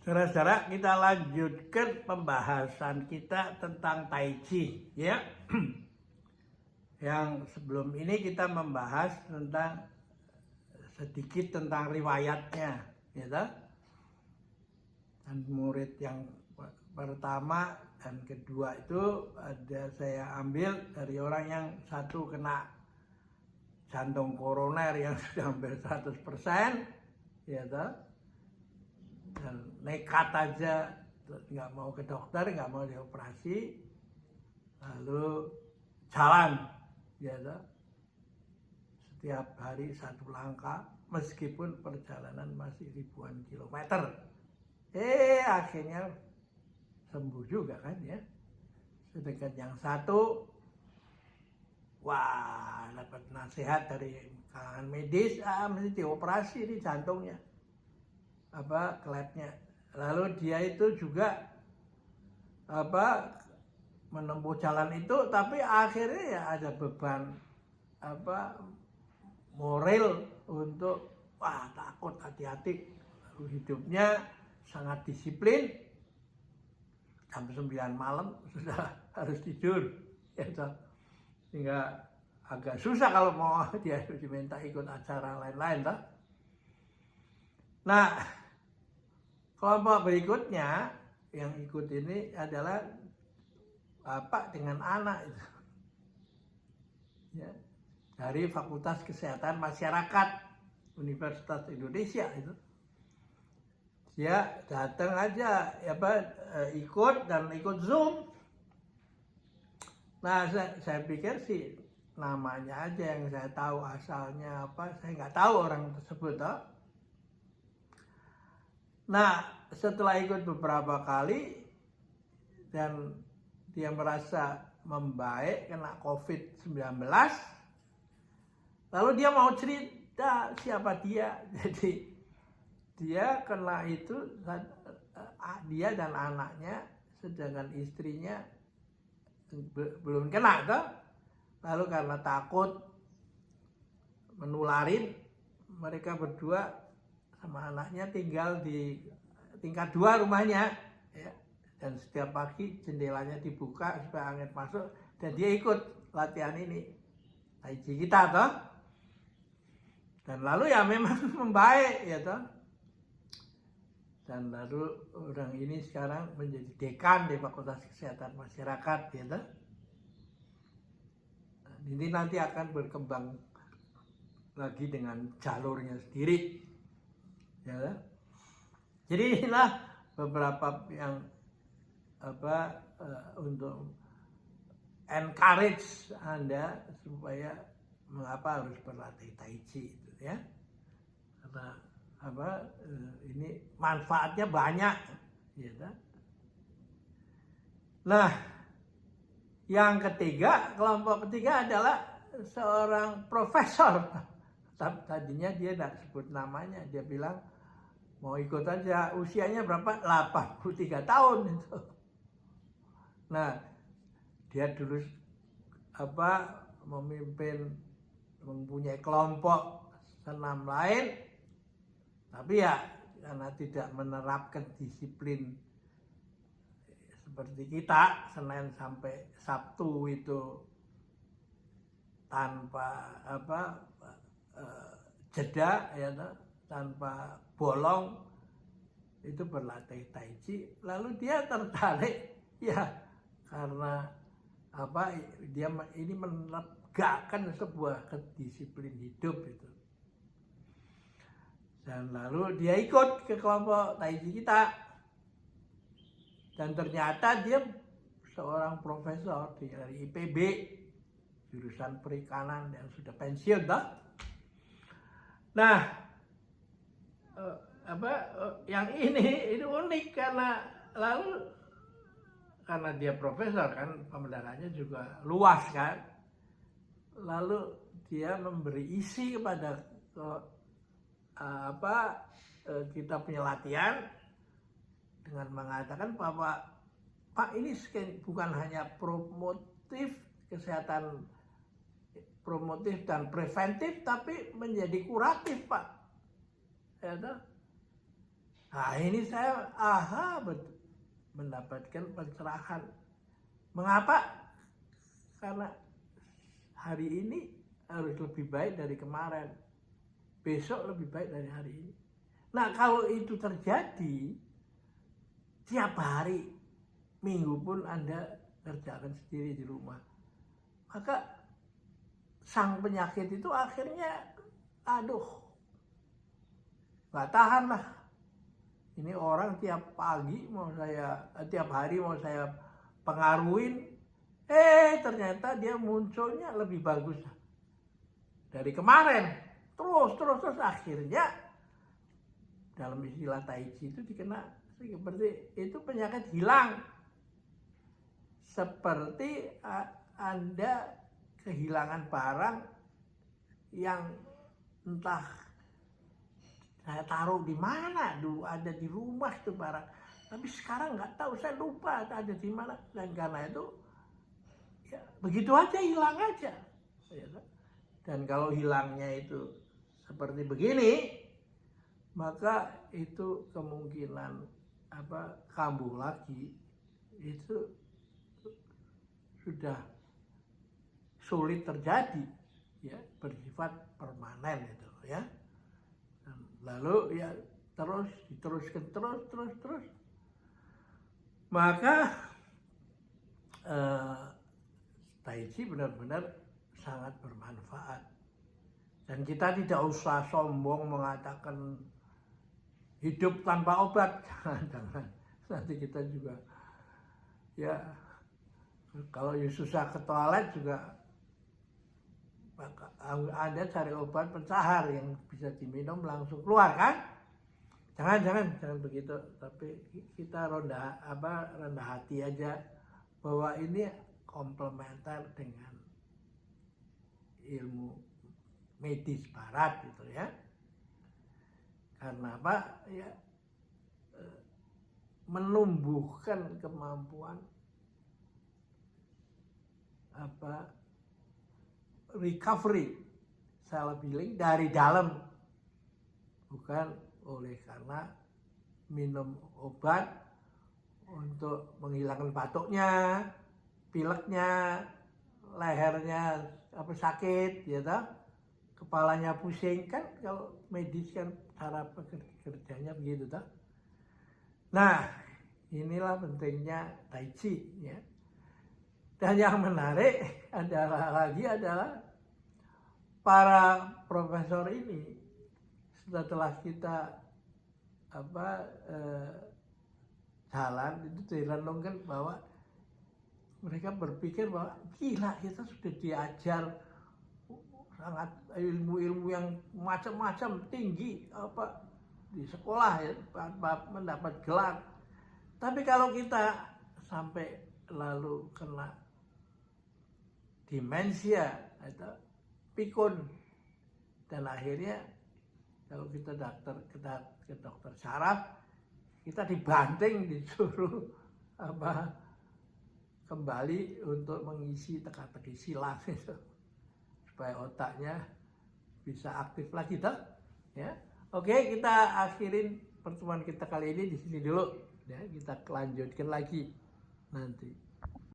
Saudara-saudara, kita lanjutkan pembahasan kita tentang Tai Chi, ya. Yang sebelum ini kita membahas tentang sedikit tentang riwayatnya, gitu. Dan murid yang pertama dan kedua itu ada saya ambil dari orang yang satu kena jantung koroner yang sudah hampir 100%, gitu. Dan nekat aja, nggak mau ke dokter, nggak mau dioperasi, lalu jalan, gitu. Setiap hari satu langkah, meskipun perjalanan masih ribuan kilometer. Akhirnya sembuh juga kan ya. Sedangkan yang satu, wah, dapat nasihat dari kalangan medis, mesti dioperasi di jantungnya, klepnya. Lalu dia itu juga menempuh jalan itu, tapi akhirnya ya ada beban moral untuk takut, hati-hati. Lalu hidupnya sangat disiplin. Jam 9 malam sudah harus tidur, ya, sehingga agak susah kalau mau dia diminta ikut acara lain-lain, toh. Nah, kelompok berikutnya yang ikut ini adalah bapak dengan anak itu, ya, dari Fakultas Kesehatan Masyarakat Universitas Indonesia itu. Dia datang aja, ikut Zoom. Nah, saya pikir sih namanya aja yang saya tahu, asalnya apa saya nggak tahu orang tersebut, toh. Nah, setelah ikut beberapa kali dan dia merasa membaik, kena COVID-19, lalu dia mau cerita siapa dia. Jadi dia kena itu, dia dan anaknya, sedangkan istrinya belum kena, toh. Lalu karena takut menularin, mereka berdua sama anaknya tinggal di tingkat 2 rumahnya, ya. Dan setiap pagi jendelanya dibuka supaya angin masuk, dan dia ikut latihan ini, Tai Chi kita, toh. Dan lalu ya memang membaik, ya, toh. Dan lalu orang ini sekarang menjadi dekan di Fakultas Kesehatan Masyarakat, ya, toh. Ini nanti akan berkembang lagi dengan jalurnya sendiri, ya, toh. Jadi inilah beberapa yang untuk encourage Anda supaya mengapa harus berlatih Tai Chi itu, ya. Karena ini manfaatnya banyak, ya. Nah, yang ketiga, kelompok ketiga adalah seorang profesor. Tadinya dia tidak sebut namanya, dia bilang mau ikut aja. Usianya berapa? 83 tahun itu. Nah, dia dulu mempunyai kelompok senam lain, tapi ya karena tidak menerapkan disiplin seperti kita, Senin sampai Sabtu itu tanpa jeda, ya, tanpa bolong, itu berlatih Tai Chi. Lalu dia tertarik, ya, karena dia ini menegakkan sebuah kedisiplin hidup itu. Dan lalu dia ikut ke kelompok Tai Chi kita. Dan ternyata dia seorang profesor dari IPB, jurusan perikanan, yang sudah pensiun, toh. Nah, yang ini unik karena dia profesor kan, pemeliharannya juga luas kan. Lalu dia memberi isi kepada kita punya latihan dengan mengatakan bahwa Pak, ini bukan hanya promotif kesehatan, promotif dan preventif, tapi menjadi kuratif, Pak. Ya, Nah ini saya mendapatkan pencerahan. Mengapa? Karena hari ini harus lebih baik dari kemarin, besok lebih baik dari hari ini. Nah kalau itu terjadi tiap hari, minggu pun Anda kerjakan sendiri di rumah, maka sang penyakit itu akhirnya nggak tahan lah. Ini orang tiap pagi tiap hari mau saya pengaruhin, ternyata dia munculnya lebih bagus dari kemarin. Terus akhirnya dalam istilah Tai Chi itu dikenal seperti itu, penyakit hilang. Seperti Anda kehilangan barang yang entah saya taruh di mana dulu, ada di rumah itu barang, tapi sekarang nggak tahu, saya lupa ada di mana, dan karena itu ya begitu aja hilang aja. Dan kalau hilangnya itu seperti begini, maka itu kemungkinan kambuh lagi itu sudah sulit terjadi, ya, bersifat permanen itu, ya. Lalu ya diteruskan terus, maka Tai Chi benar-benar sangat bermanfaat. Dan kita tidak usah sombong mengatakan hidup tanpa obat, jangan. Nanti kita juga ya kalau susah ke toilet juga Anda cari obat pencahar yang bisa diminum langsung keluar, kan? Jangan begitu. Tapi kita rendah hati aja bahwa ini komplementer dengan ilmu medis barat gitu, ya. Karena apa? Ya, menumbuhkan kemampuan recovery, self healing dari dalam, bukan oleh karena minum obat untuk menghilangkan batuknya, pileknya, lehernya sakit, ya toh, kepalanya pusing, kan kalau medis kan cara kerjanya begitu toh. Nah, inilah pentingnya Tai Chi, ya. Dan yang menarik adalah para profesor ini setelah kita jalan itu direnungkan bahwa mereka berpikir bahwa gila, kita sudah diajar sangat ilmu-ilmu yang macam-macam tinggi di sekolah, ya, mendapat gelar. Tapi kalau kita sampai lalu kena demensia atau pikun, dan akhirnya kalau kita ke dokter saraf, kita dibanting, disuruh kembali untuk mengisi teka-teki silang itu supaya otaknya bisa aktif lagi toh, ya. Oke, kita akhirin pertemuan kita kali ini di sini dulu, ya. Kita lanjutkan lagi nanti.